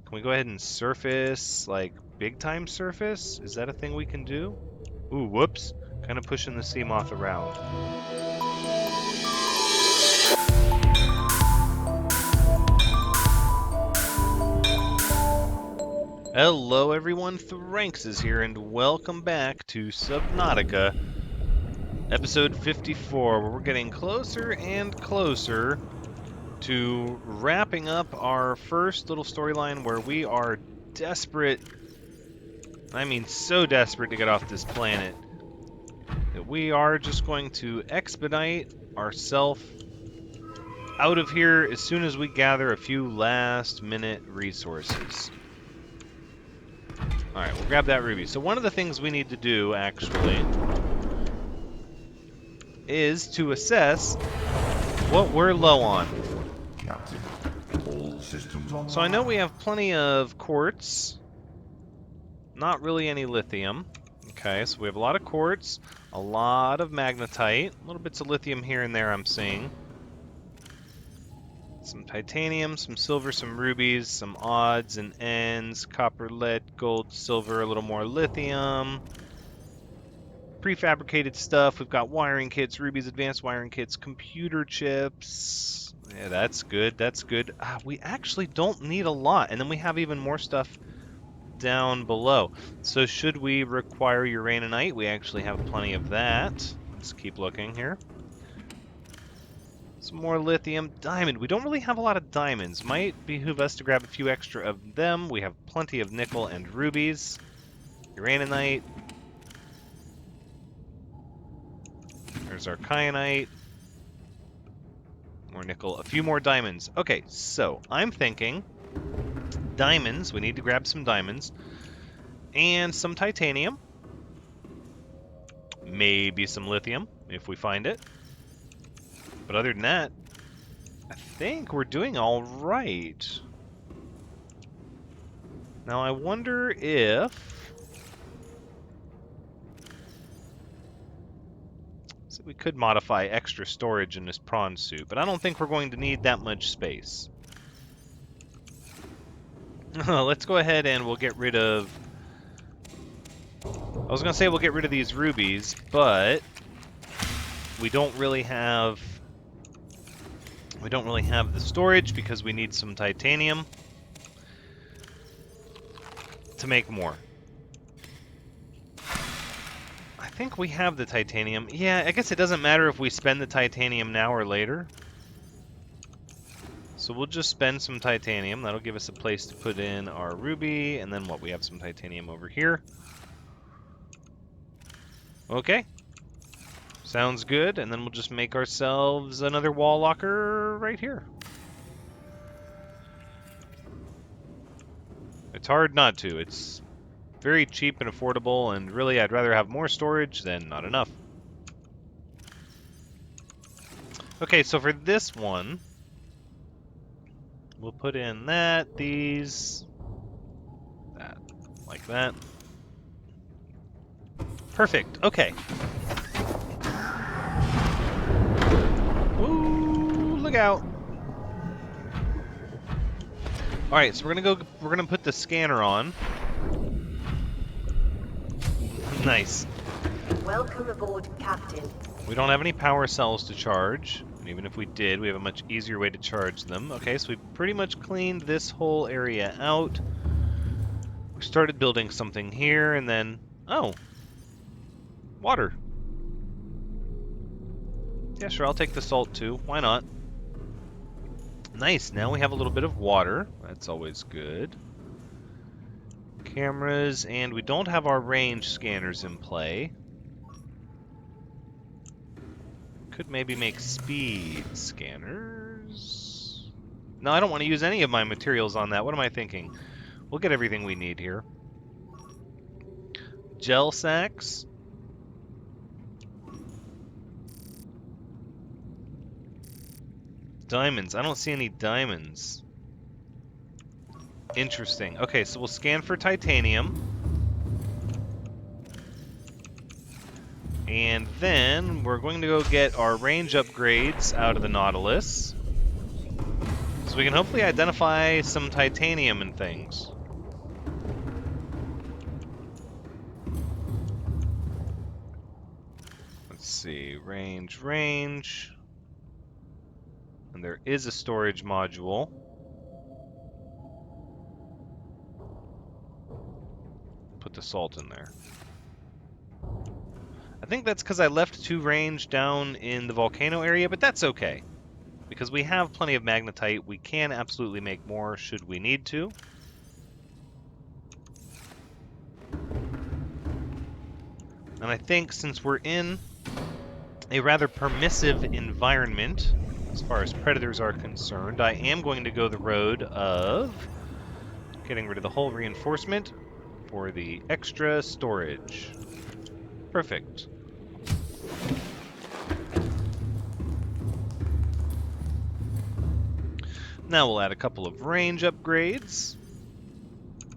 Can we go ahead and surface, like, big time surface? Is that a thing we can do? Ooh, whoops. Kind of pushing the sea moth around. Hello everyone, Thranxes here, and welcome back to Subnautica, episode 54, where we're getting closer and closer to wrapping up our first little storyline where we are desperate, I mean so desperate to get off this planet, that we are just going to expedite ourselves out of here as soon as we gather a few last-minute resources. Alright, we'll grab that ruby. So one of the things we need to do, actually, is to assess what we're low on. Captain, all systems online. So I know we have plenty of quartz, not really any lithium. Okay, so we have a lot of quartz, a lot of magnetite, little bits of lithium here and there I'm seeing. Some titanium, some silver, some rubies, some odds and ends, copper, lead, gold, silver, a little more lithium. Prefabricated stuff, we've got wiring kits, rubies, advanced wiring kits, computer chips. Yeah, that's good, that's good. We actually don't need a lot, and then we have even more stuff down below. So should we require uraninite? We actually have plenty of that. Let's keep looking here. Some more lithium. Diamond. We don't really have a lot of diamonds. Might behoove us to grab a few extra of them. We have plenty of nickel and rubies. Uraninite. There's our kyanite. More nickel. A few more diamonds. Okay, so I'm thinking diamonds. We need to grab some diamonds. And some titanium. Maybe some lithium, if we find it. But other than that, I think we're doing all right. Now I wonder if... So we could modify extra storage in this prawn suit, but I don't think we're going to need that much space. Let's go ahead and we'll get rid of... I was going to say we'll get rid of these rubies, but we don't really have the storage because we need some titanium to make more. I think we have the titanium. Yeah, I guess it doesn't matter if we spend the titanium now or later. So we'll just spend some titanium. That'll give us a place to put in our ruby, and then what? We have some titanium over here. Okay. Sounds good, and then we'll just make ourselves another wall locker right here. It's hard not to. It's very cheap and affordable, and really I'd rather have more storage than not enough. Okay, so for this one, we'll put in that, these, that, like that. Perfect, okay. Ooh, look out. Alright, so we're gonna put the scanner on. Nice. Welcome aboard, Captain. We don't have any power cells to charge. And even if we did, we have a much easier way to charge them. Okay, so we've pretty much cleaned this whole area out. We started building something here, and then... Oh! Water. Yeah, sure, I'll take the salt too. Why not? Nice, now we have a little bit of water. That's always good. Cameras, and we don't have our range scanners in play. Could maybe make speed scanners. No, I don't want to use any of my materials on that. What am I thinking? We'll get everything we need here. Gel sacks. Diamonds. I don't see any diamonds. Interesting. Okay, so we'll scan for titanium. And then we're going to go get our range upgrades out of the Nautilus. So we can hopefully identify some titanium and things. Let's see, range. And there is a storage module. Put the salt in there. I think that's because I left 2 range down in the volcano area, but that's okay. Because we have plenty of magnetite, we can absolutely make more should we need to. And I think since we're in a rather permissive environment, as far as predators are concerned, I am going to go the road of getting rid of the hull reinforcement for the extra storage. Perfect. Now we'll add a couple of range upgrades,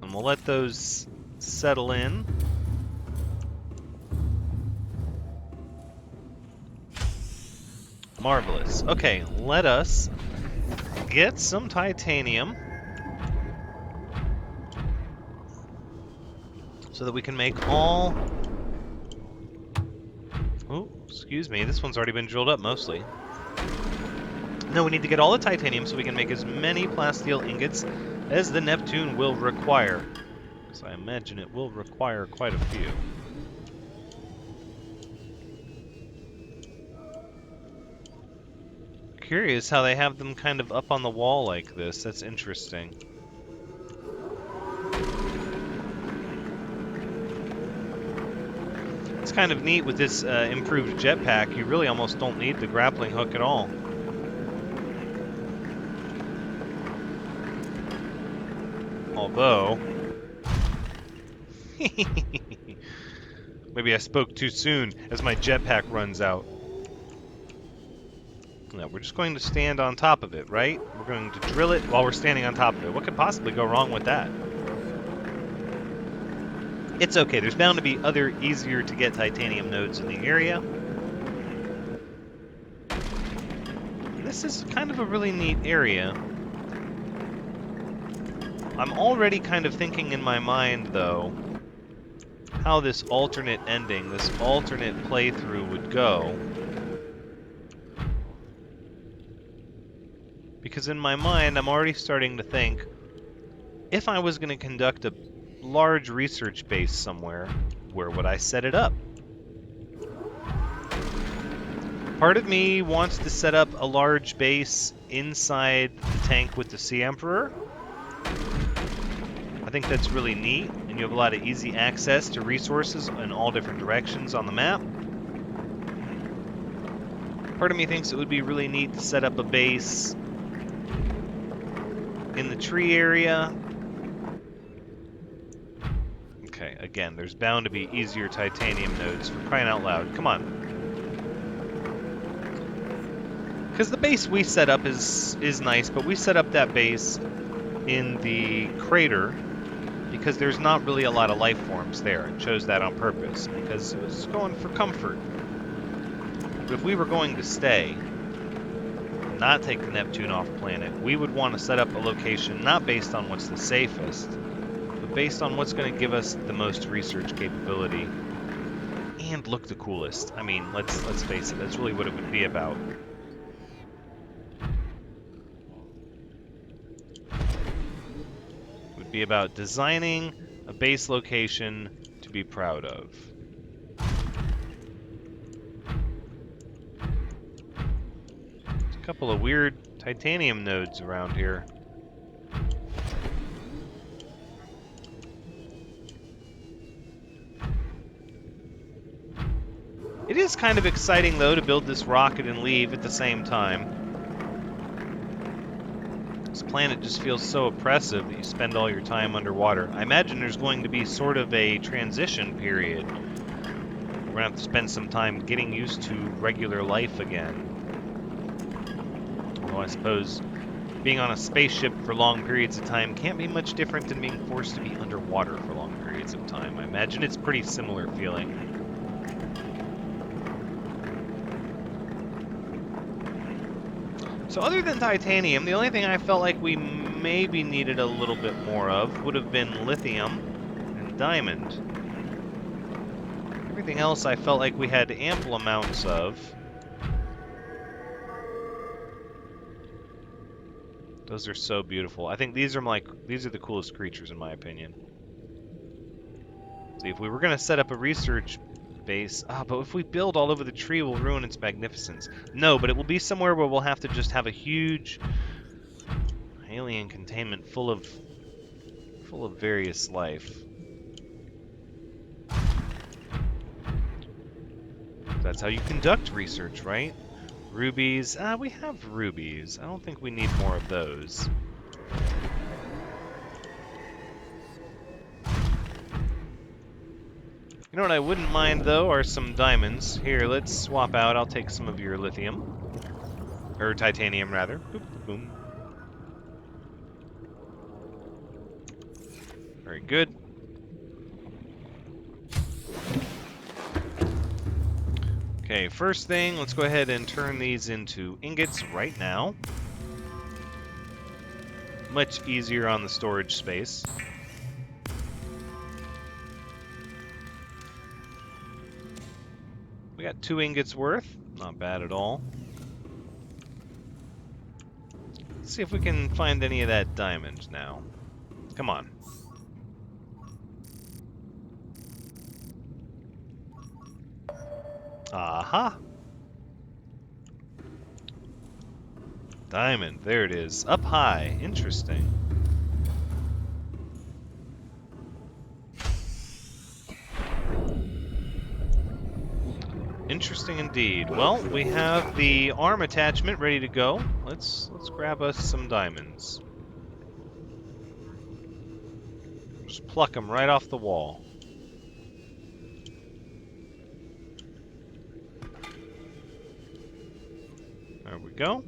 and we'll let those settle in. Marvelous. Okay, let us get some titanium so that we can make all... Oh, excuse me, this one's already been drilled up mostly. No, we need to get all the titanium so we can make as many plasteel ingots as the Neptune will require. So I imagine it will require quite a few. Curious how they have them kind of up on the wall like this. That's interesting. It's kind of neat with this improved jetpack. You really almost don't need the grappling hook at all. Although... Maybe I spoke too soon as my jetpack runs out. No, we're just going to stand on top of it, right? We're going to drill it while we're standing on top of it. What could possibly go wrong with that? It's okay. There's bound to be other easier to get titanium nodes in the area. This is kind of a really neat area. I'm already kind of thinking in my mind, though, how this alternate ending, this alternate playthrough would go. Because in my mind, I'm already starting to think, if I was going to conduct a large research base somewhere, where would I set it up? Part of me wants to set up a large base inside the tank with the Sea Emperor. I think that's really neat, and you have a lot of easy access to resources in all different directions on the map. Part of me thinks it would be really neat to set up a base in the tree area. Okay, again, there's bound to be easier titanium nodes, for crying out loud. Come on. Because the base we set up is nice, but we set up that base in the crater because there's not really a lot of life forms there. It chose that on purpose because it was going for comfort. But if we were going to stay, not take the Neptune off planet, we would want to set up a location not based on what's the safest, but based on what's going to give us the most research capability and look the coolest. I mean, let's face it, that's really what it would be about. It would be about designing a base location to be proud of. Couple of weird titanium nodes around here. It is kind of exciting, though, to build this rocket and leave at the same time. This planet just feels so oppressive that you spend all your time underwater. I imagine there's going to be sort of a transition period. We're going to have to spend some time getting used to regular life again. Although I suppose being on a spaceship for long periods of time can't be much different than being forced to be underwater for long periods of time. I imagine it's pretty similar feeling. So other than titanium, the only thing I felt like we maybe needed a little bit more of would have been lithium and diamond. Everything else I felt like we had ample amounts of. Those are so beautiful. I think these are the coolest creatures in my opinion. See, if we were gonna set up a research base, but if we build all over the tree, we'll ruin its magnificence. No, but it will be somewhere where we'll have to just have a huge alien containment full of various life. That's how you conduct research, right? Rubies. We have rubies. I don't think we need more of those. You know what I wouldn't mind, though, are some diamonds. Here, let's swap out. I'll take some of your lithium. Or titanium, rather. Boop, boom. Very good. Okay, first thing, let's go ahead and turn these into ingots right now. Much easier on the storage space. We got 2 ingots worth. Not bad at all. Let's see if we can find any of that diamond now. Come on. Aha! Diamond, there it is. Up high. Interesting. Interesting indeed. Well, we have the arm attachment ready to go. Let's grab us some diamonds. Just pluck them right off the wall. There we go.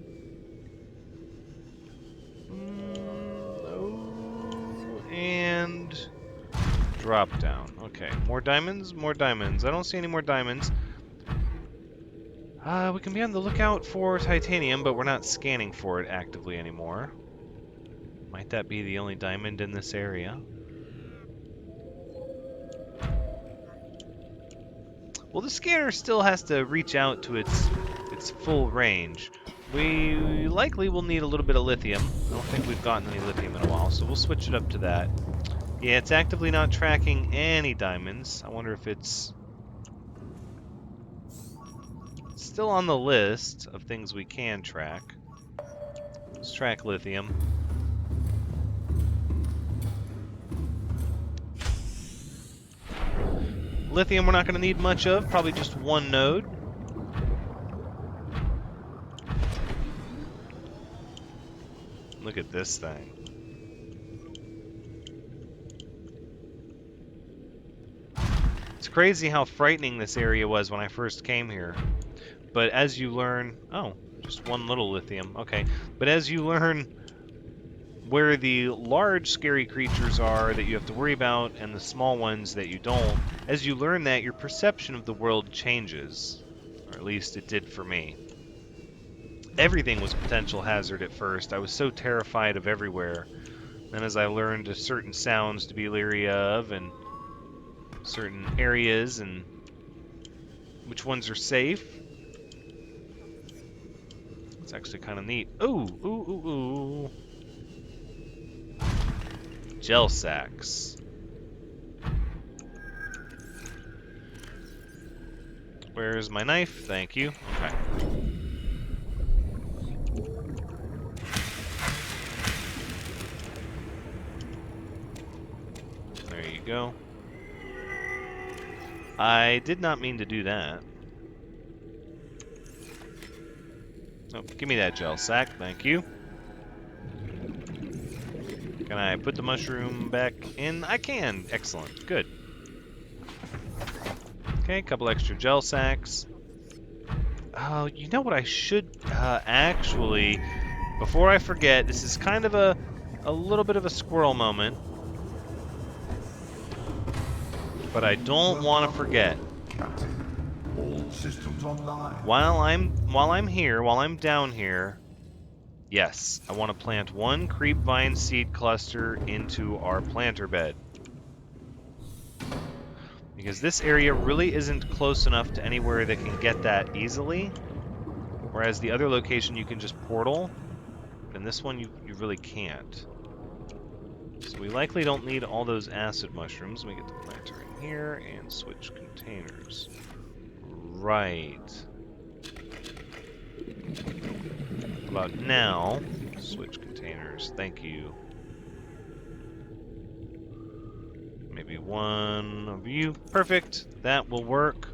And drop down. Okay, more diamonds, more diamonds. I don't see any more diamonds. We can be on the lookout for titanium, but we're not scanning for it actively anymore. Might that be the only diamond in this area? Well, the scanner still has to reach out to its full range. We likely will need a little bit of lithium. I don't think we've gotten any lithium in a while, so we'll switch it up to that. Yeah, it's actively not tracking any diamonds. I wonder if it's still on the list of things we can track. Let's track lithium. Lithium we're not going to need much of, probably just 1 node. Look at this thing. It's crazy how frightening this area was when I first came here. But as you learn... Oh, just 1 little lithium. Okay. But as you learn where the large scary creatures are that you have to worry about and the small ones that you don't, as you learn that, your perception of the world changes. Or at least it did for me. Everything was a potential hazard at first. I was so terrified of everywhere. Then as I learned certain sounds to be leery of and certain areas and which ones are safe, it's actually kind of neat. Ooh, ooh, ooh, ooh. Gel sacks. Where's my knife? Thank you. Okay. There you go. I did not mean to do that. Oh, give me that gel sack, thank you. Can I put the mushroom back in? I can. Excellent. Good. Okay, a couple extra gel sacks. Oh, you know what I should actually, before I forget, this is kind of a little bit of a squirrel moment. But I don't want to forget. Captain, all systems online. While I'm down here, Yes, I want to plant one creep vine seed cluster into our planter bed. Because this area really isn't close enough to anywhere that can get that easily. Whereas the other location you can just portal. And this one you really can't. So we likely don't need all those acid mushrooms. We get the planter in here and switch containers. Right. About now, switch containers. Thank you. Maybe one of you. Perfect. That will work.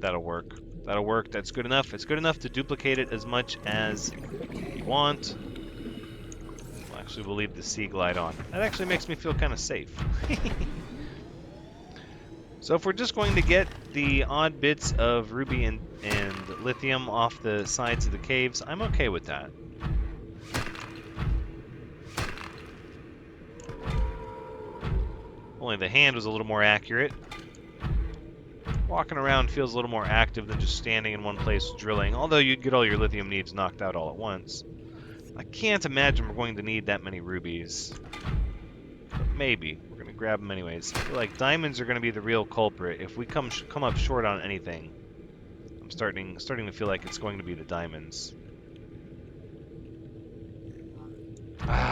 That'll work. That'll work. That's good enough. It's good enough to duplicate it as much as you want. Well, actually, we'll leave the sea glide on. That actually makes me feel kind of safe. So if we're just going to get the odd bits of ruby and lithium off the sides of the caves, I'm okay with that. Only the hand was a little more accurate. Walking around feels a little more active than just standing in one place drilling, although you'd get all your lithium needs knocked out all at once. I can't imagine we're going to need that many rubies. But maybe. We're going to grab them anyways. I feel like diamonds are going to be the real culprit. If we come up short on anything, I'm starting to feel like it's going to be the diamonds.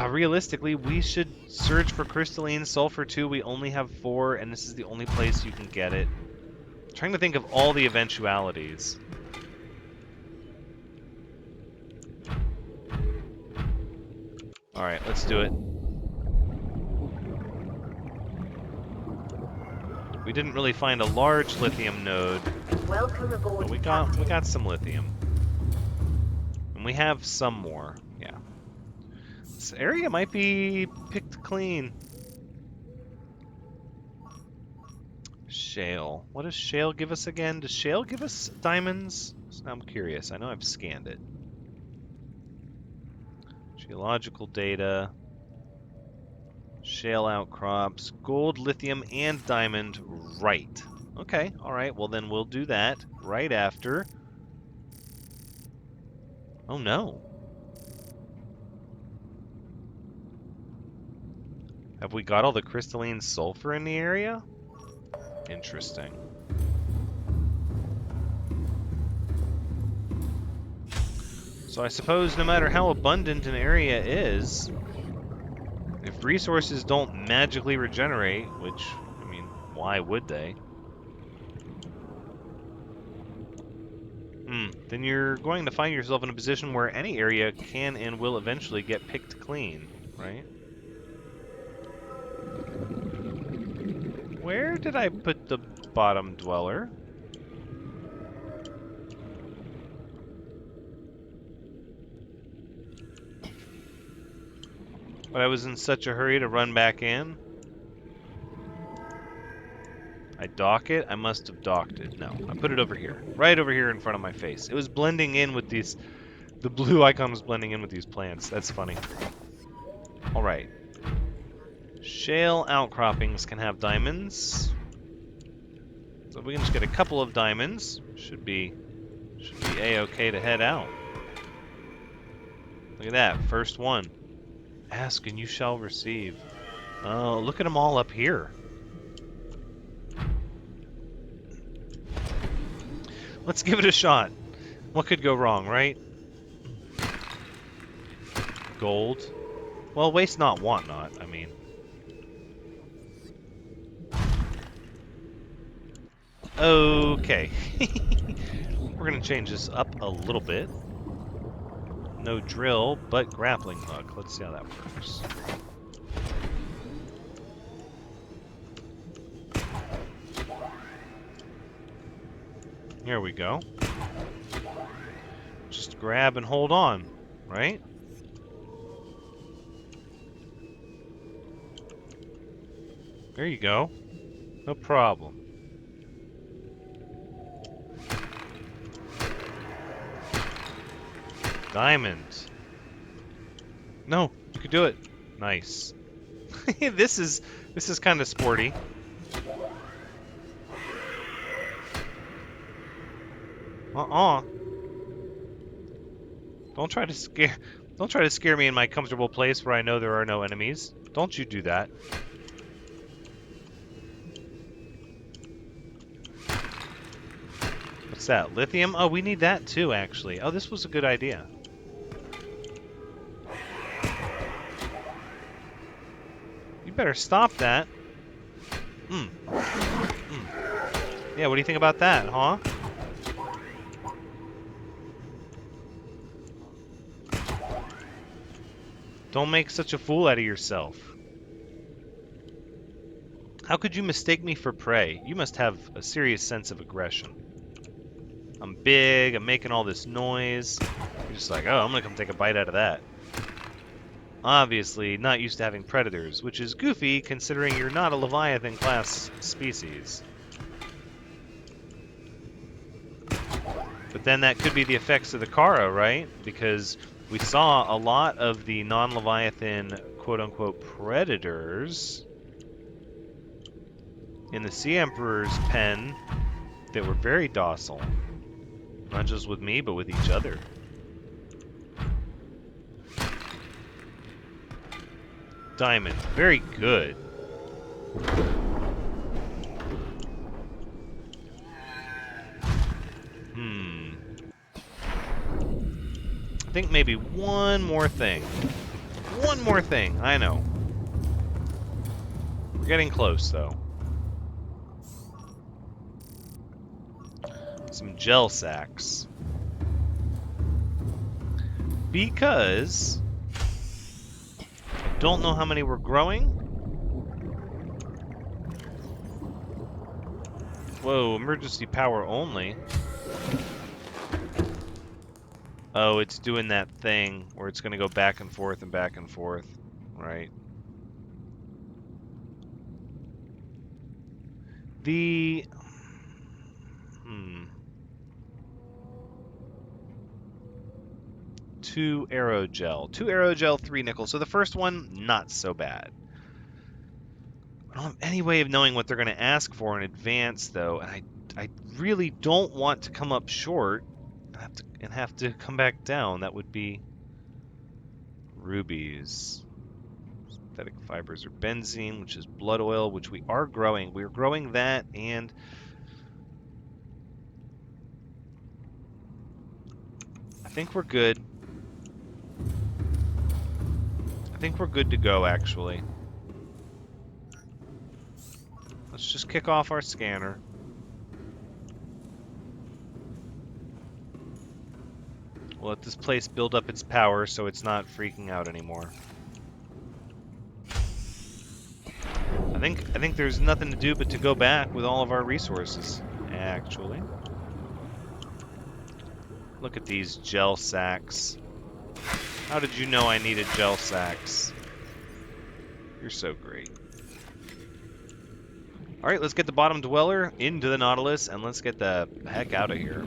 Realistically, we should search for crystalline sulfur too. We only have 4, and this is the only place you can get it. I'm trying to think of all the eventualities. Alright, let's do it. We didn't really find a large lithium node. Welcome aboard, But we Captain. got some lithium. And we have some more, yeah. This area might be picked clean. Shale. What does shale give us again? Does shale give us diamonds? I'm curious. I know I've scanned it. Geological data. Shale outcrops. Gold, lithium, and diamond. Right. Okay, alright. Well, then we'll do that right after. Oh, no. Have we got all the crystalline sulfur in the area? Interesting. So I suppose no matter how abundant an area is, if resources don't magically regenerate, which, I mean, why would they? Then you're going to find yourself in a position where any area can and will eventually get picked clean, right? Where did I put the bottom dweller? But I was in such a hurry to run back in. I dock it? I must have docked it. No, I put it over here. Right over here in front of my face. It was blending in with these... The blue icon was blending in with these plants. That's funny. Alright. Shale outcroppings can have diamonds. So if we can just get a couple of diamonds, should be A-okay to head out. Look at that, first one. Ask and you shall receive. Oh, look at them all up here. Let's give it a shot. What could go wrong, right? Gold. Well, waste not, want not, I mean. Okay. We're gonna change this up a little bit. No drill, but grappling hook. Let's see how that works. Here we go. Just grab and hold on, right? There you go. No problem. Diamond. No, you could do it. Nice. This is kind of sporty. Uh-uh. Don't try to scare... Don't try to scare me in my comfortable place where I know there are no enemies. Don't you do that. What's that? Lithium? Oh, we need that too, actually. Oh, this was a good idea. You better stop that. Yeah, what do you think about that, huh? Don't make such a fool out of yourself. How could you mistake me for prey? You must have a serious sense of aggression. I'm big, I'm making all this noise. You're just like, oh, I'm gonna come take a bite out of that. Obviously, not used to having predators, which is goofy considering you're not a Leviathan-class species. But then that could be the effects of the Kara, right? Because we saw a lot of the non-Leviathan quote-unquote predators in the Sea Emperor's pen that were very docile. Not just with me, but with each other. Diamond. Very good. I think maybe one more thing. One more thing. I know. We're getting close, though. Some gel sacks. Because I don't know how many we're growing. Whoa, emergency power only. Oh, it's doing that thing where it's going to go back and forth and back and forth. Right. The... 2 aerogel. 2 aerogel, 3 nickel. So the first one, not so bad. I don't have any way of knowing what they're going to ask for in advance, though, and I really don't want to come up short and have to come back down. That would be rubies. Synthetic fibers or benzene, which is blood oil, which we are growing. We're growing that, and I think we're good. I think we're good to go, actually. Let's just kick off our scanner. We'll let this place build up its power so it's not freaking out anymore. I think there's nothing to do but to go back with all of our resources, actually. Look at these gel sacks. How did you know I needed gel sacks? You're so great. Alright, let's get the bottom dweller into the Nautilus and let's get the heck out of here.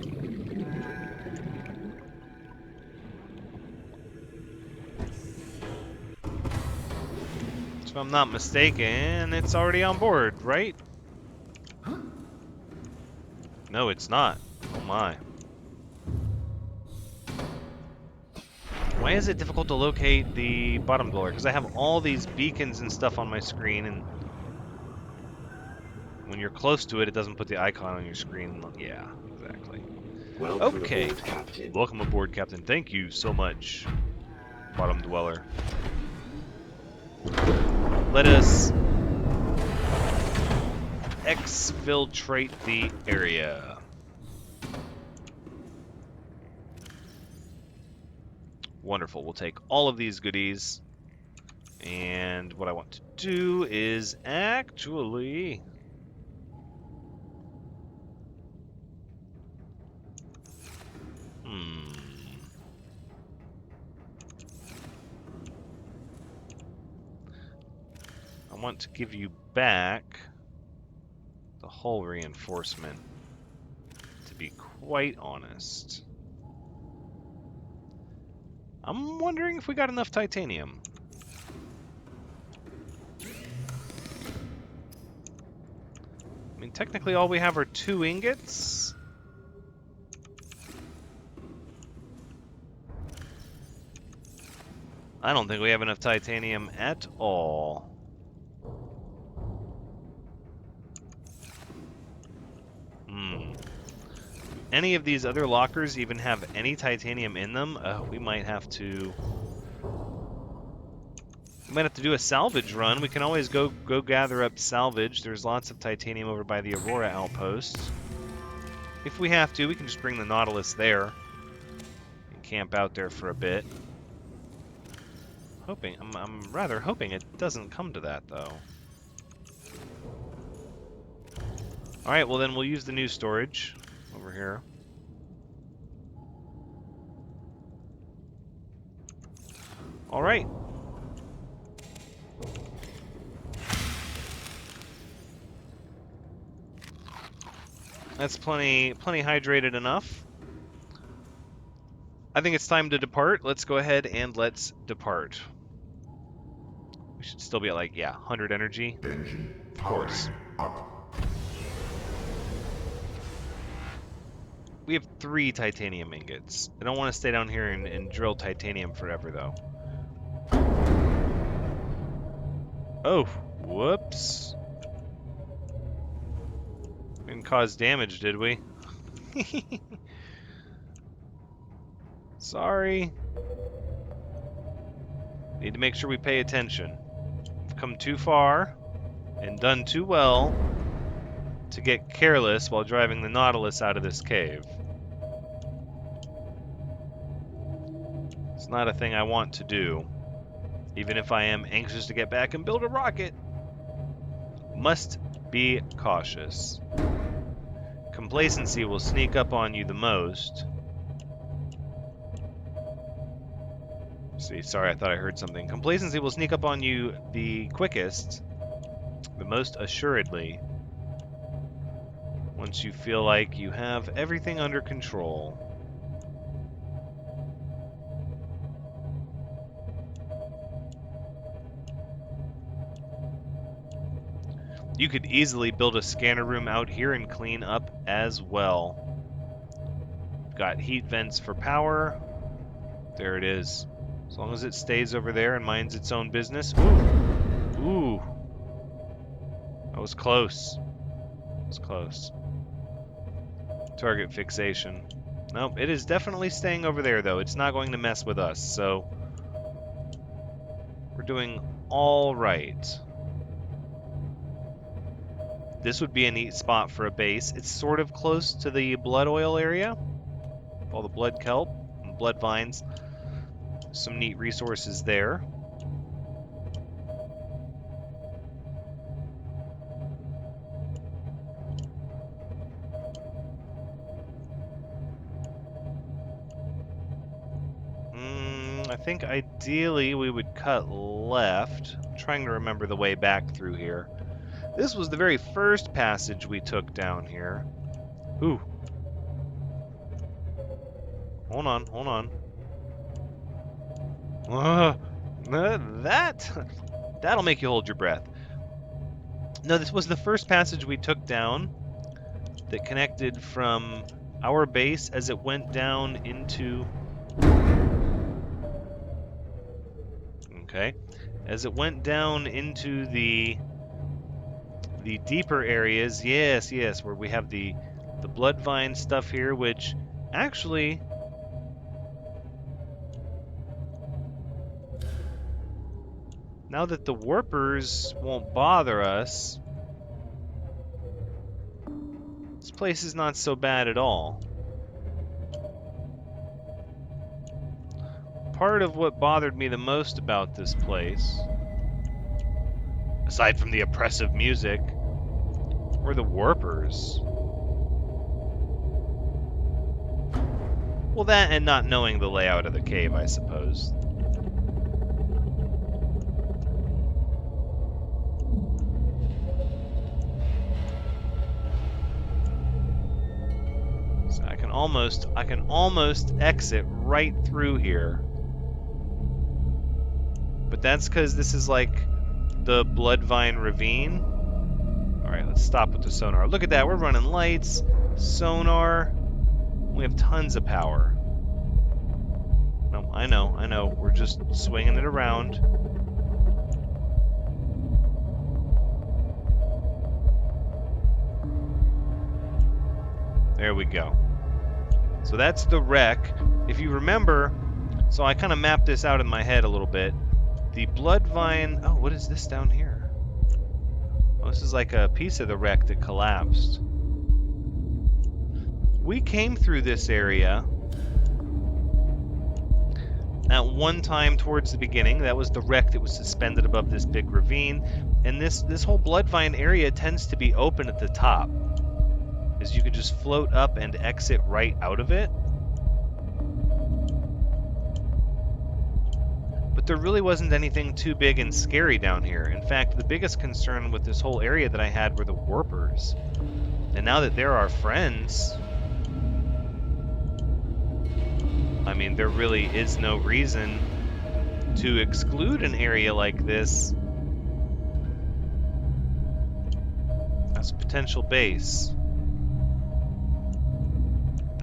If I'm not mistaken, it's already on board, right? No, it's not. Oh my. Why is it difficult to locate the bottom dweller? Because I have all these beacons and stuff on my screen, and when you're close to it, it doesn't put the icon on your screen. Yeah, exactly. Welcome Okay. aboard, Captain. Welcome aboard, Captain. Thank you so much, bottom dweller. Let us exfiltrate the area. Wonderful. We'll take all of these goodies. And what I want to do is actually... I want to give you back the hull reinforcement, to be quite honest. I'm wondering if we got enough titanium. I mean, technically all we have are 2 ingots. I don't think we have enough titanium at all. Any of these other lockers even have any titanium in them? We might have to... We might have to do a salvage run. We can always go gather up salvage. There's lots of titanium over by the Aurora outpost. If we have to, we can just bring the Nautilus there and camp out there for a bit. I'm rather hoping it doesn't come to that, though. Alright, well then we'll use the new storage over here. Alright. That's plenty hydrated enough. I think it's time to depart. Let's go ahead and let's depart. We should still be at like, yeah, 100 energy. Engine Of course. up. We have 3 titanium ingots. I don't want to stay down here and drill titanium forever, though. Oh, whoops. We didn't cause damage, did we? Sorry. Need to make sure we pay attention. We've come too far and done too well to get careless while driving the Nautilus out of this cave. It's not a thing I want to do, even if I am anxious to get back and build a rocket. Must be cautious. Complacency will sneak up on you the most. See, sorry, I thought I heard something. Complacency will sneak up on you the quickest, the most assuredly, once you feel like you have everything under control. You could easily build a scanner room out here and clean up as well. We've got heat vents for power. There it is. As long as it stays over there and minds its own business. Ooh. Ooh. That was close. That was close. Target fixation. Nope, it is definitely staying over there, though. It's not going to mess with us, so... We're doing all right. This would be a neat spot for a base. It's sort of close to the blood oil area. All the blood kelp and blood vines. Some neat resources there. I think ideally we would cut left. I'm trying to remember the way back through here. This was the very first passage we took down here. Ooh. Hold on, hold on. That'll make you hold your breath. No, this was the first passage we took down that connected from our base as it went down into... Okay. As it went down into the deeper areas, yes, where we have the blood vine stuff here, which actually... Now that the warpers won't bother us, this place is not so bad at all. Part of what bothered me the most about this place, aside from the oppressive music, were the warpers. Well, that and not knowing the layout of the cave, I suppose. So I can almost exit right through here. But that's because this is like the Bloodvine Ravine. Alright, let's stop with the sonar. Look at that, we're running lights, sonar. We have tons of power. No, I know. We're just swinging it around. There we go. So that's the wreck. If you remember, so I kind of mapped this out in my head a little bit. The blood vine... Oh, what is this down here? Oh, this is like a piece of the wreck that collapsed. We came through this area at one time towards the beginning. That was the wreck that was suspended above this big ravine. And this whole blood vine area tends to be open at the top, as you could just float up and exit right out of it. But there really wasn't anything too big and scary down here. In fact, the biggest concern with this whole area that I had were the warpers. And now that they're our friends, I mean, there really is no reason to exclude an area like this as a potential base.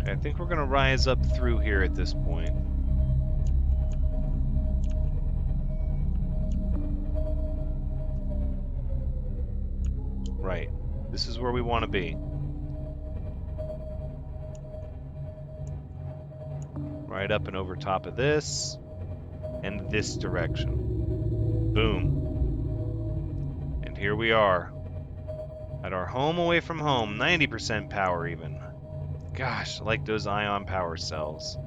I think we're going to rise up through here at this point. Right. This is where we want to be. Right up and over top of this, and this direction. Boom. And here we are, at our home away from home, 90% power even. Gosh, I like those ion power cells.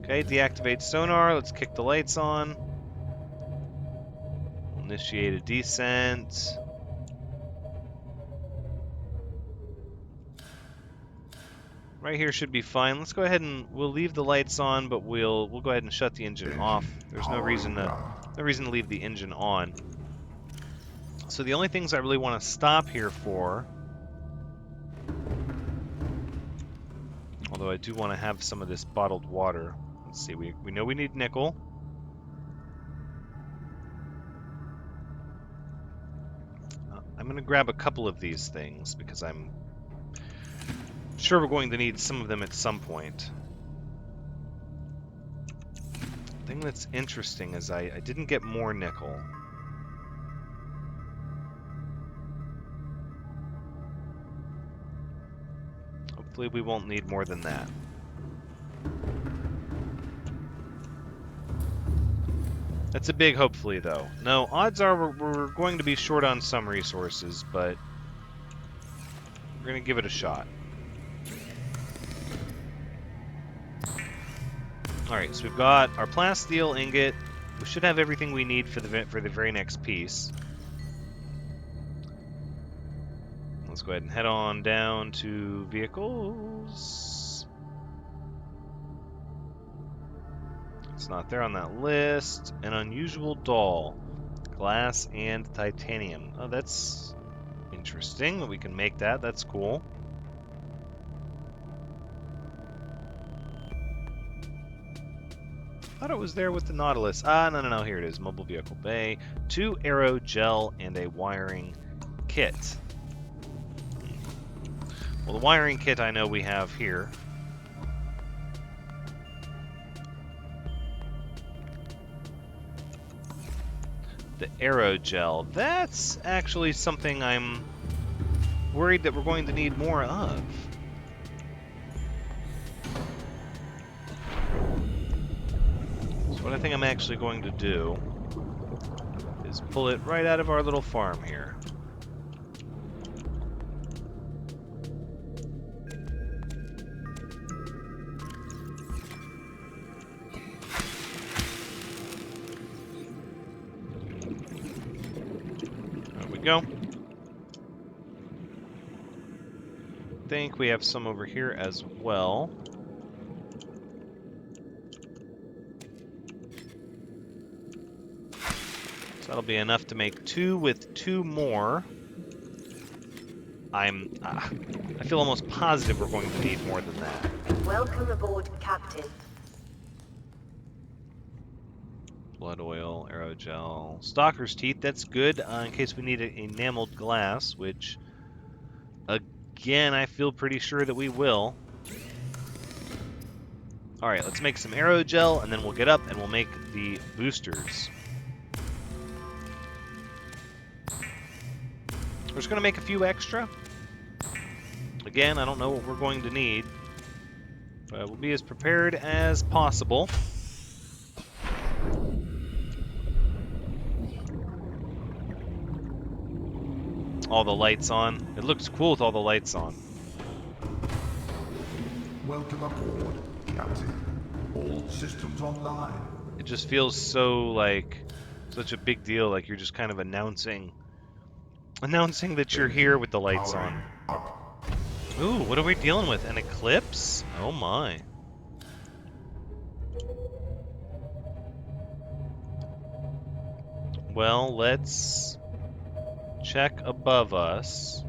Okay, deactivate sonar, let's kick the lights on. Initiate a descent. Right here should be fine. Let's go ahead and we'll leave the lights on, but we'll go ahead and shut the engine off. There's no reason to leave the engine on. So the only things I really want to stop here for, although I do want to have some of this bottled water. Let's see, we know we need nickel. I'm going to grab a couple of these things because I'm sure we're going to need some of them at some point. The thing that's interesting is I didn't get more nickel. Hopefully we won't need more than that. That's a big hopefully, though. No, odds are we're going to be short on some resources, but we're going to give it a shot. Alright, so we've got our plasteel ingot. We should have everything we need for the very next piece. Let's go ahead and head on down to vehicles. It's not there on that list. An unusual doll. Glass and titanium. Oh, that's interesting that we can make that. That's cool. I thought it was there with the Nautilus. Ah, no. Here it is. Mobile vehicle bay. 2 arrow gel and a wiring kit. Well, the wiring kit I know we have here. The aerogel. That's actually something I'm worried that we're going to need more of. So what I think I'm actually going to do is pull it right out of our little farm here. Go. I think we have some over here as well. So that'll be enough to make 2 with 2 more. I feel almost positive we're going to need more than that. Welcome aboard, Captain. Blood oil, aerogel, stalker's teeth, that's good in case we need enameled glass, which, again, I feel pretty sure that we will. Alright, let's make some aerogel, and then we'll get up and we'll make the boosters. We're just going to make a few extra. Again, I don't know what we're going to need. But we'll be as prepared as possible. All the lights on. It looks cool with all the lights on. Welcome aboard, Captain. All systems online. It just feels so, like, such a big deal, like you're just kind of announcing that you're here with the lights on. Up. Ooh, what are we dealing with? An eclipse? Oh my. Well, let's check above us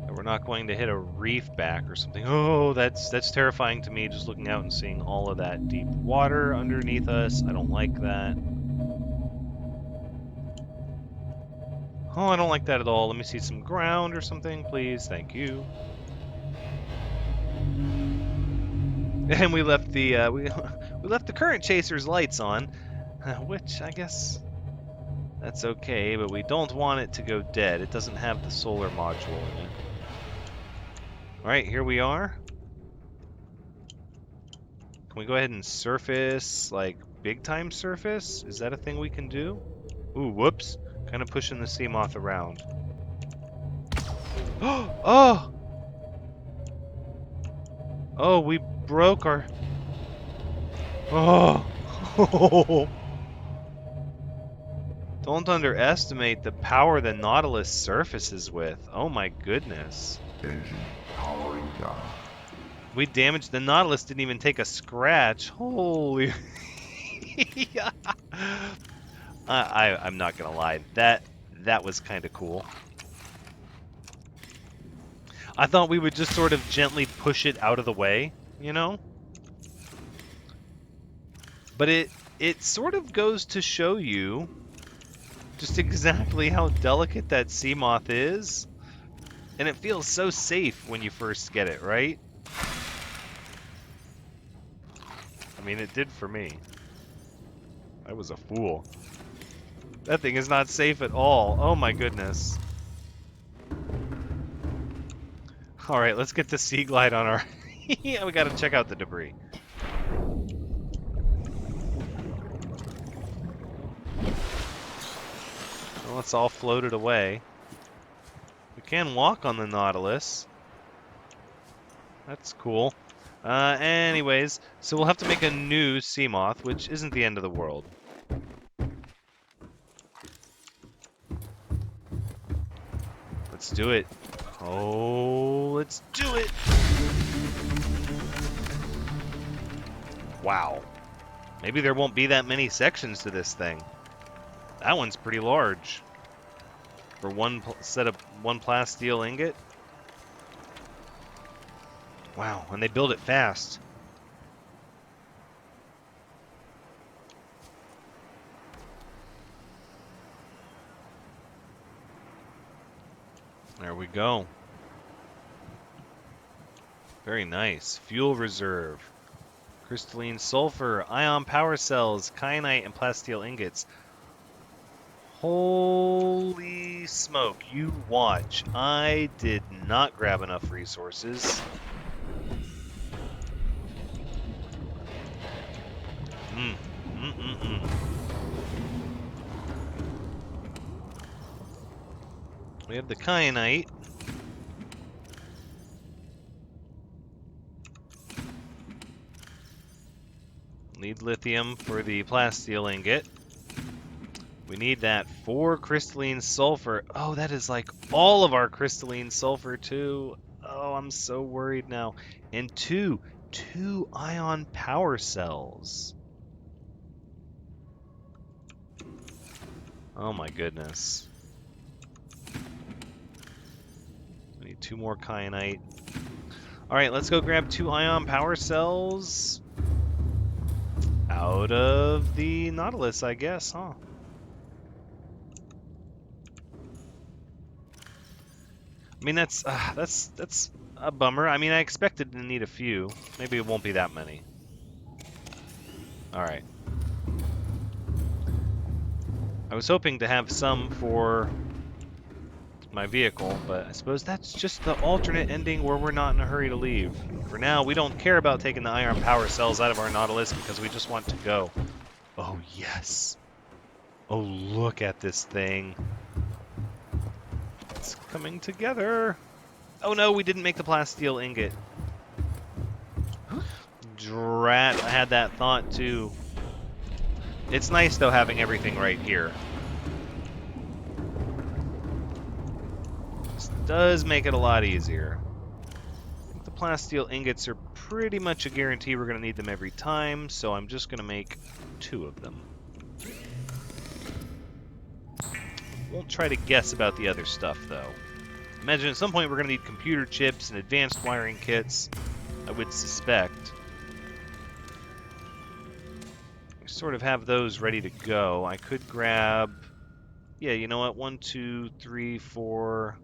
that we're not going to hit a reef back or something. Oh, that's terrifying to me, just looking out and seeing all of that deep water underneath us. I don't like that. Oh, I don't like that at all. Let me see some ground or something, please. Thank you. And we left the we left the current chaser's lights on, which I guess that's okay, but we don't want it to go dead. It doesn't have the solar module in it. All right, here we are. Can we go ahead and surface, like, big time surface? Is that a thing we can do? Ooh, whoops. Kind of pushing the sea moth around. Oh! Oh, we broke our... Oh! Don't underestimate the power the Nautilus surfaces with. Oh my goodness. Engine powering down. We damaged the Nautilus, didn't even take a scratch. Holy... I'm not gonna lie. That was kind of cool. I thought we would just sort of gently push it out of the way, you know? But it sort of goes to show you just exactly how delicate that sea moth is. And it feels so safe when you first get it, right? I mean, it did for me. I was a fool. That thing is not safe at all. Oh my goodness. Alright, let's get the Sea Glide on our... Yeah, we gotta check out the debris. Well, it's all floated away. We can walk on the Nautilus. That's cool. Anyways, so we'll have to make a new sea moth, which isn't the end of the world. Let's do it. Oh, let's do it! Wow. Maybe there won't be that many sections to this thing. That one's pretty large. For one set of one plasteel ingot. Wow, and they build it fast. There we go. Very nice. Fuel reserve. Crystalline sulfur, ion power cells, kyanite, and plasteel ingots. Holy smoke, you watch. I did not grab enough resources. We have the kyanite. Need lithium for the plasteel ingot. We need that 4 crystalline sulfur. Oh, that is like all of our crystalline sulfur too. Oh, I'm so worried now. And two ion power cells. Oh my goodness. We need 2 more kyanite. Alright, let's go grab 2 ion power cells out of the Nautilus, I guess, huh? I mean, that's a bummer. I mean, I expected to need a few. Maybe it won't be that many. Alright. I was hoping to have some for my vehicle, but I suppose that's just the alternate ending where we're not in a hurry to leave. For now, we don't care about taking the ion power cells out of our Nautilus because we just want to go. Oh, yes. Oh, look at this thing. It's coming together. Oh no, we didn't make the plasteel ingot. Drat, I had that thought too. It's nice though having everything right here. This does make it a lot easier. I think the plasteel ingots are pretty much a guarantee we're going to need them every time, so I'm just going to make 2 of them. Won't try to guess about the other stuff though. Imagine at some point we're going to need computer chips and advanced wiring kits, I would suspect. We sort of have those ready to go. I could grab... Yeah, you know what? 1, 2, 3, 4...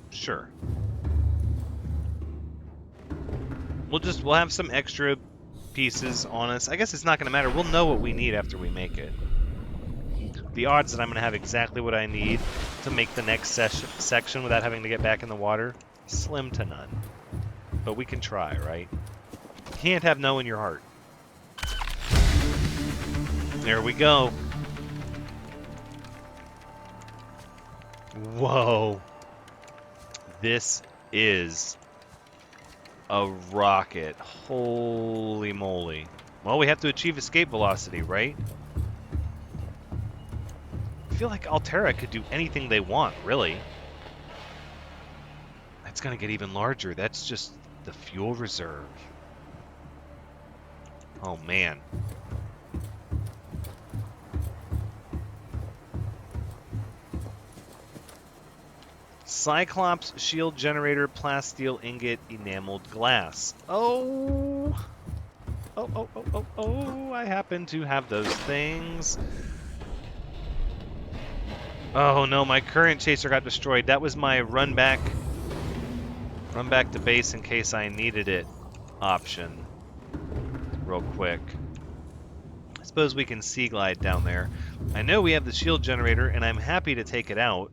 Sure. We'll have some extra pieces on us. I guess it's not going to matter. We'll know what we need after we make it. The odds that I'm going to have exactly what I need to make the next section without having to get back in the water, slim to none. But we can try, right? You can't have no in your heart. There we go. Whoa. This is a rocket. Holy moly. Well, we have to achieve escape velocity, right? I feel like Altera could do anything they want, really. It's going to get even larger. That's just the fuel reserve. Oh, man. Cyclops shield generator, plasteel ingot, enameled glass. Oh, I happen to have those things. Oh no, my current chaser got destroyed. That was my run back to base in case I needed it option. Real quick. I suppose we can sea glide down there. I know we have the shield generator, and I'm happy to take it out.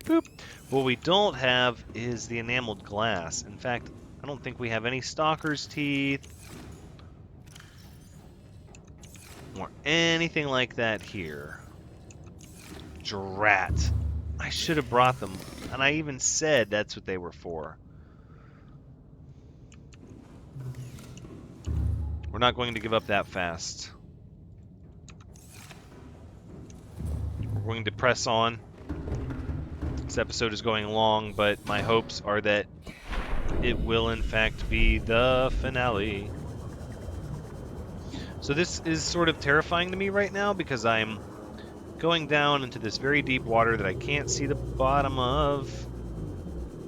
Boop. What we don't have is the enameled glass. In fact, I don't think we have any stalker's teeth or anything like that here. Drat. I should have brought them, and I even said that's what they were for. We're not going to give up that fast. We're going to press on. This episode is going long, but my hopes are that it will in fact be the finale. So this is sort of terrifying to me right now because I'm going down into this very deep water that I can't see the bottom of,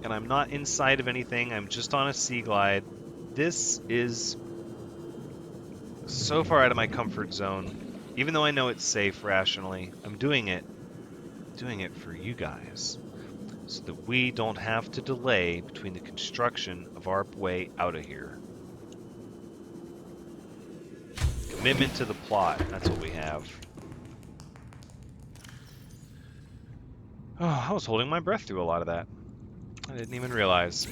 and I'm not inside of anything. I'm just on a sea glide. This is so far out of my comfort zone. Even though I know it's safe rationally, I'm doing it for you guys, so that we don't have to delay between the construction of our way out of here. Commitment to the plot, that's what we have. Oh, I was holding my breath through a lot of that. I didn't even realize.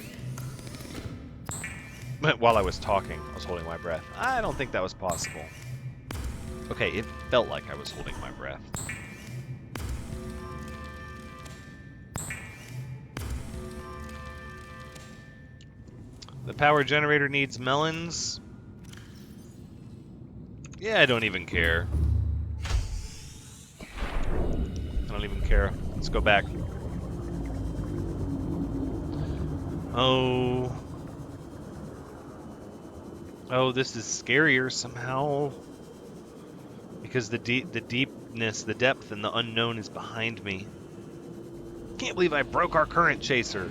But while I was talking, I was holding my breath. I don't think that was possible. Okay, it felt like I was holding my breath. The power generator needs melons. Yeah, I don't even care. I don't even care. Let's go back. Oh. Oh, this is scarier somehow. Because the deepness, the depth, and the unknown is behind me. Can't believe I broke our current chaser.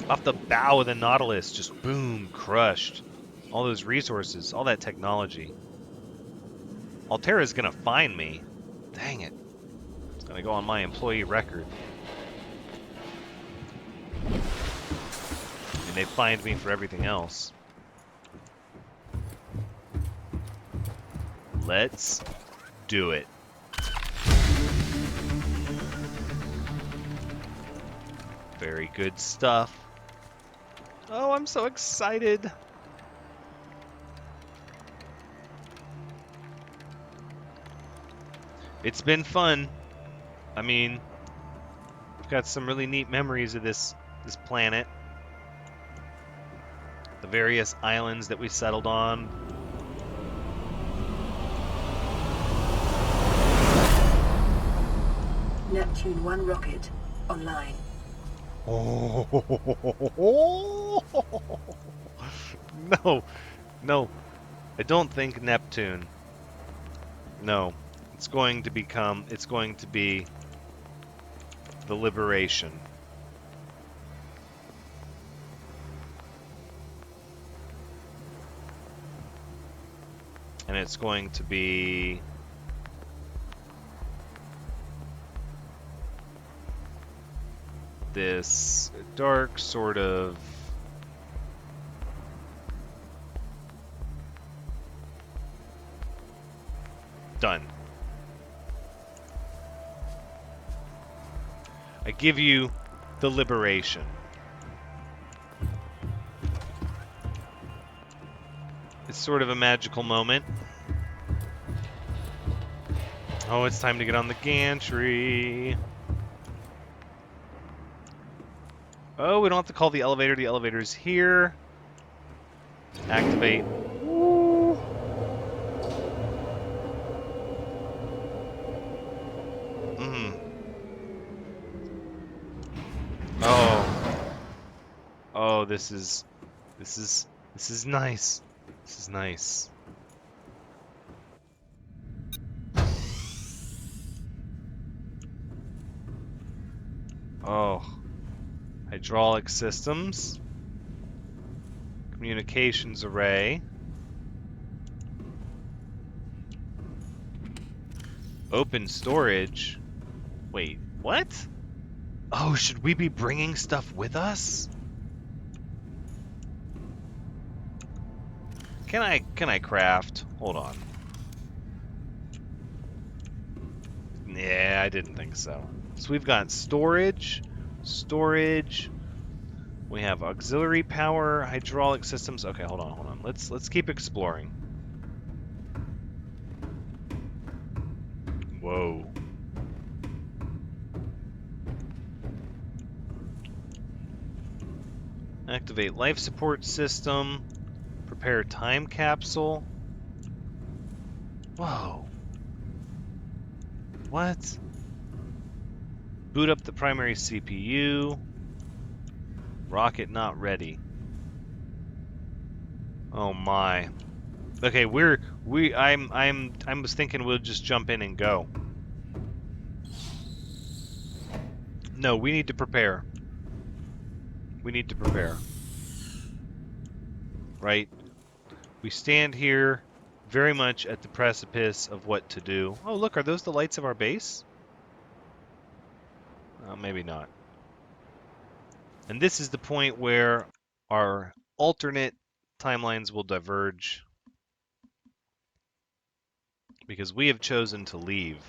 Off the bow of the Nautilus, just boom, crushed. All those resources, all that technology. Altera's gonna find me. Dang it. It's gonna go on my employee record. mean, they find me for everything else. Let's do it. Very good stuff. Oh, I'm so excited. It's been fun. I mean, I've got some really neat memories of this planet. The various islands that we settled on. Neptune 1 rocket online. Oh, no, no, I don't think Neptune. No, it's going to be the Liberation. And it's going to be this dark sort of done. I give you the Liberation. It's sort of a magical moment. Oh, it's time to get on the gantry. Oh, we don't have to call the elevator. The elevator's here. Activate. Woo. Oh. Oh, this is nice. This is nice. Oh. Hydraulic systems. Communications array. Open storage. Wait, what? Oh, should we be bringing stuff with us? Can I craft? Hold on. Yeah, I didn't think so. So we've got storage. We have auxiliary power, hydraulic systems. Okay, hold on. Let's keep exploring. Whoa. Activate life support system. Prepare time capsule. Whoa. What? Boot up the primary CPU. Rocket not ready. Oh my. Okay, I was thinking we'll just jump in and go. No, we need to prepare. We need to prepare. Right? We stand here very much at the precipice of what to do. Oh, look, are those the lights of our base? Maybe not. And this is the point where our alternate timelines will diverge because we have chosen to leave.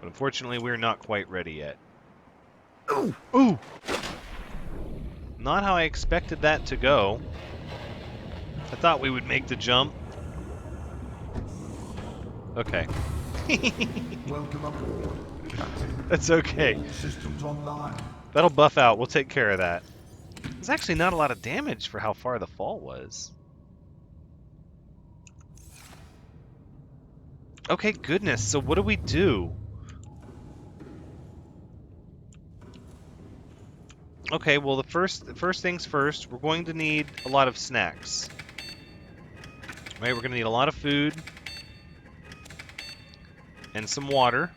But unfortunately, we're not quite ready yet. Ooh! Ooh! Not how I expected that to go. I thought we would make the jump. Okay. Welcome aboard, Captain. That's okay. All systems online. That'll buff out. We'll take care of that. There's actually not a lot of damage for how far the fall was. Okay, goodness. So what do we do? Okay, well, the first things first, we're going to need a lot of snacks. Right, we're going to need a lot of food and some water.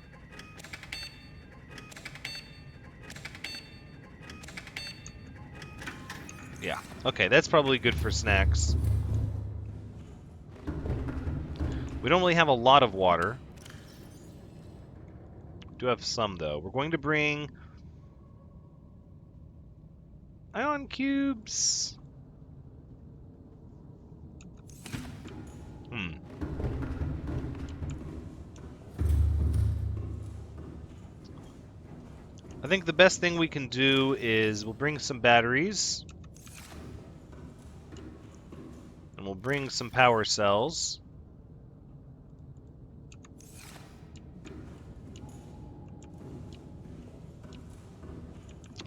Yeah, okay, that's probably good for snacks. We don't really have a lot of water. We do have some, though. We're going to bring Ion cubes. I think the best thing we can do is we'll bring some batteries. And we'll bring some power cells.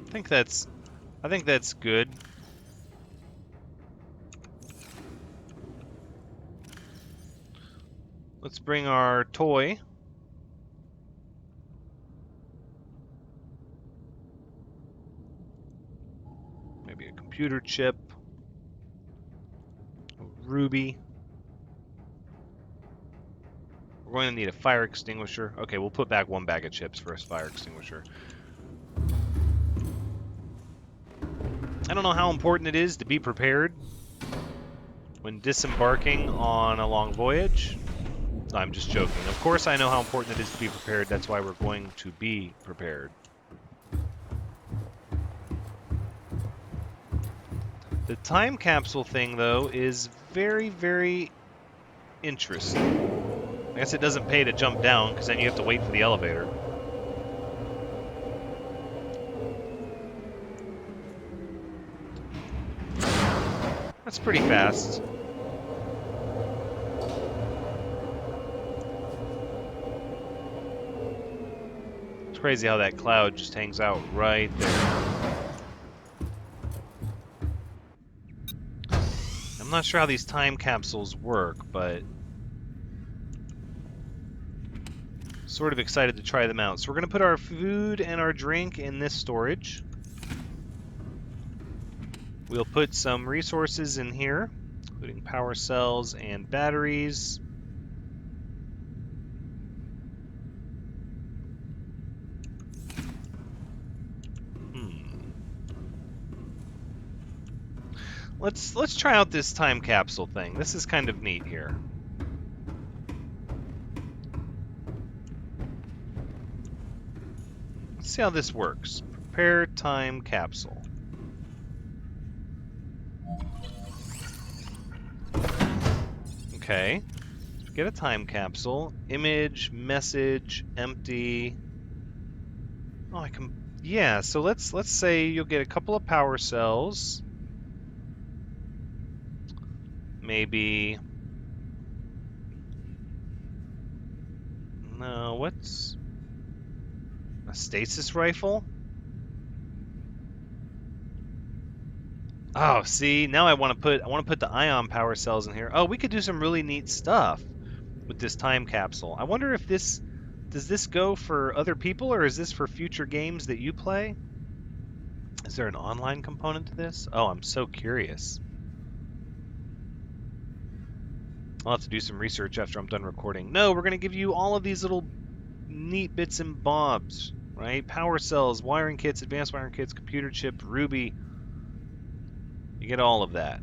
I think that's good. Let's bring our toy. Maybe a computer chip. A ruby. We're going to need a fire extinguisher. Okay, we'll put back one bag of chips for a fire extinguisher. I don't know how important it is to be prepared when disembarking on a long voyage. No, I'm just joking. Of course I know how important it is to be prepared. That's why we're going to be prepared. The time capsule thing, though, is very, very interesting. I guess it doesn't pay to jump down, because then you have to wait for the elevator. That's pretty fast. It's crazy how that cloud just hangs out right there. I'm not sure how these time capsules work, but sort of excited to try them out. So we're going to put our food and our drink in this storage. We'll put some resources in here, including power cells and batteries. Let's try out this time capsule thing. This is kind of neat here. Let's see how this works. Prepare time capsule. Okay. So get a time capsule. Image, message, empty. Oh, I can. Yeah. So let's say you'll get a couple of power cells. Maybe. No, what's a stasis rifle? Oh, see, now I want to put the ion power cells in here. Oh, we could do some really neat stuff with this time capsule. I wonder if does this go for other people, or is this for future games that you play? Is there an online component to this? Oh, I'm so curious. I'll have to do some research after I'm done recording. No, we're going to give you all of these little neat bits and bobs, right? Power cells, wiring kits, advanced wiring kits, computer chip, Ruby. You get all of that.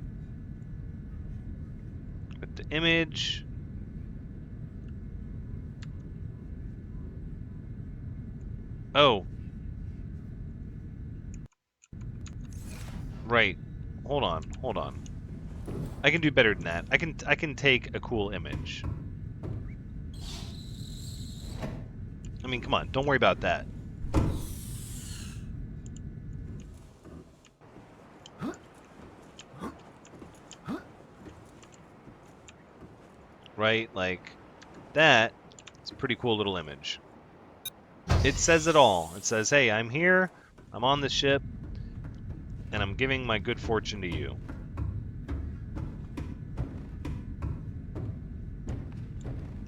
With the image. Oh. Right. Hold on. I can do better than that. I can take a cool image. I mean, come on, don't worry about that. Right? Like, that is a pretty cool little image. It says it all. It says, hey, I'm here, I'm on the ship, and I'm giving my good fortune to you.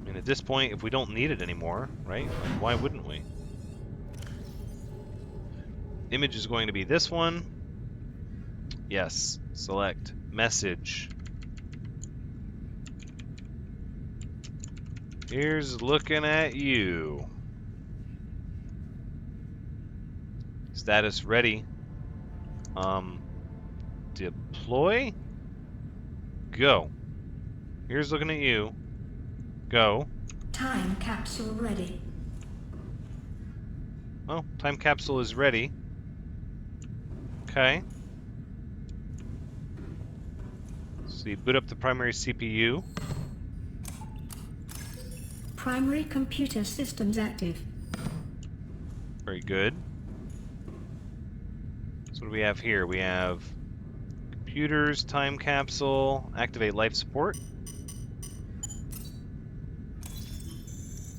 And at this point, if we don't need it anymore, right? Like, why wouldn't we? Image is going to be this one. Yes. Select message. Here's looking at you. Status ready. Deploy. Go. Here's looking at you. Go. Time capsule ready. Oh, time capsule is ready. Okay. So you boot up the primary CPU. Primary computer systems active. Very good. So what do we have here? We have computers, time capsule, activate life support.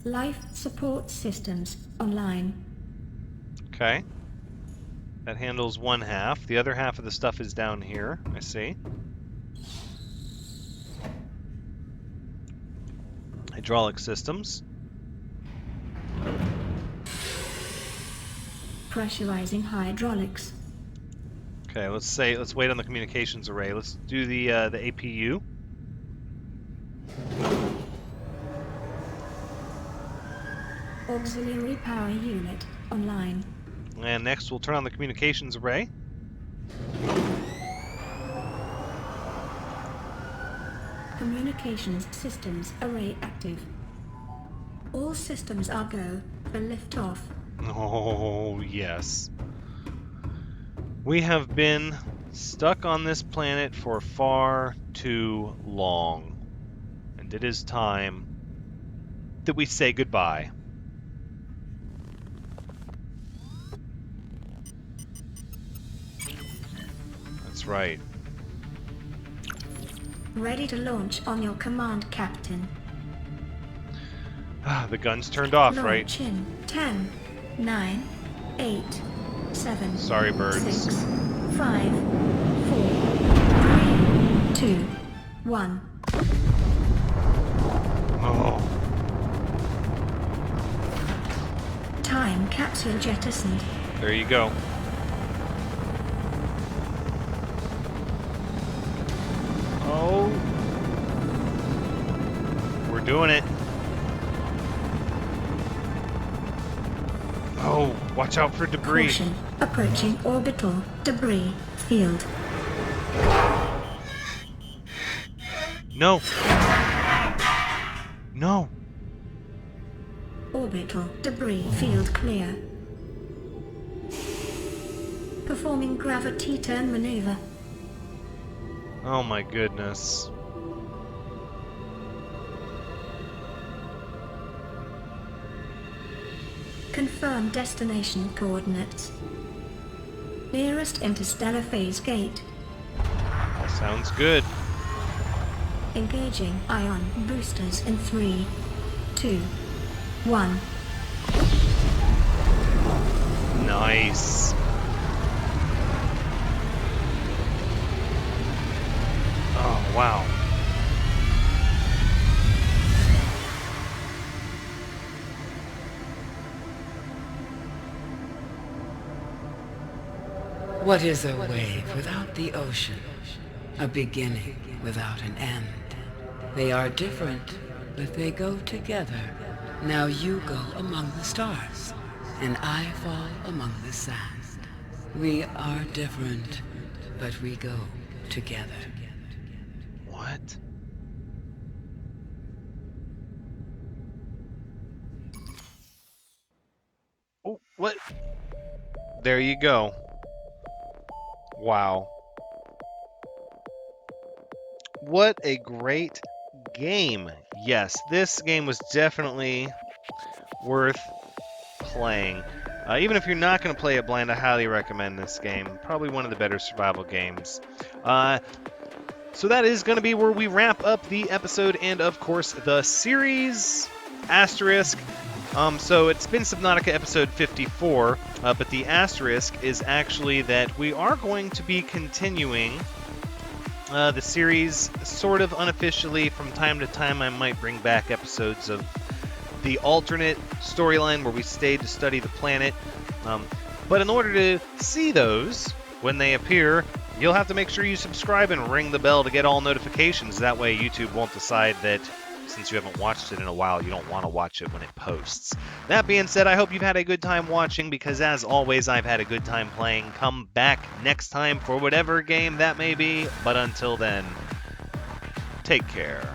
Life support systems online. Okay. That handles one half. The other half of the stuff is down here. I see. Hydraulic systems. Pressurizing hydraulics. Okay, let's wait on the communications array. Let's do the APU. Auxiliary power unit online. And next we'll turn on the communications array. Communications systems array active. All systems are go for liftoff. Oh, yes. We have been stuck on this planet for far too long. And it is time that we say goodbye. That's right. Ready to launch on your command, Captain. The gun's turned off, Launch right? in 10, 9, 8, 7, Sorry, birds. 6, 5, 4, 3, 2, 1. Oh, Time capsule jettisoned. there you go. Oh. We're doing it. Oh, watch out for debris. Caution, approaching orbital debris field. No. No. Orbital debris field clear. Performing gravity turn maneuver. Oh my goodness. Confirm destination coordinates. Nearest interstellar phase gate. All sounds good. Engaging ion boosters in 3, 2, 1. Nice. Oh, wow. What is a wave without the ocean? A beginning without an end. They are different, but they go together. Now you go among the stars, and I fall among the sand. We are different, but we go together. What? Oh, what? There you go. Wow. What a great game. Yes, this game was definitely worth playing. Even if you're not going to play it blind, I highly recommend this game. Probably one of the better survival games. So that is going to be where we wrap up the episode and, of course, the series. Asterisk. So it's been Subnautica episode 54, but the asterisk is actually that we are going to be continuing the series sort of unofficially. From time to time I might bring back episodes of the alternate storyline where we stayed to study the planet. But in order to see those when they appear, you'll have to make sure you subscribe and ring the bell to get all notifications. That way YouTube won't decide that since you haven't watched it in a while, you don't want to watch it when it posts. That being said, I hope you've had a good time watching, because as always, I've had a good time playing. Come back next time for whatever game that may be, but until then, take care.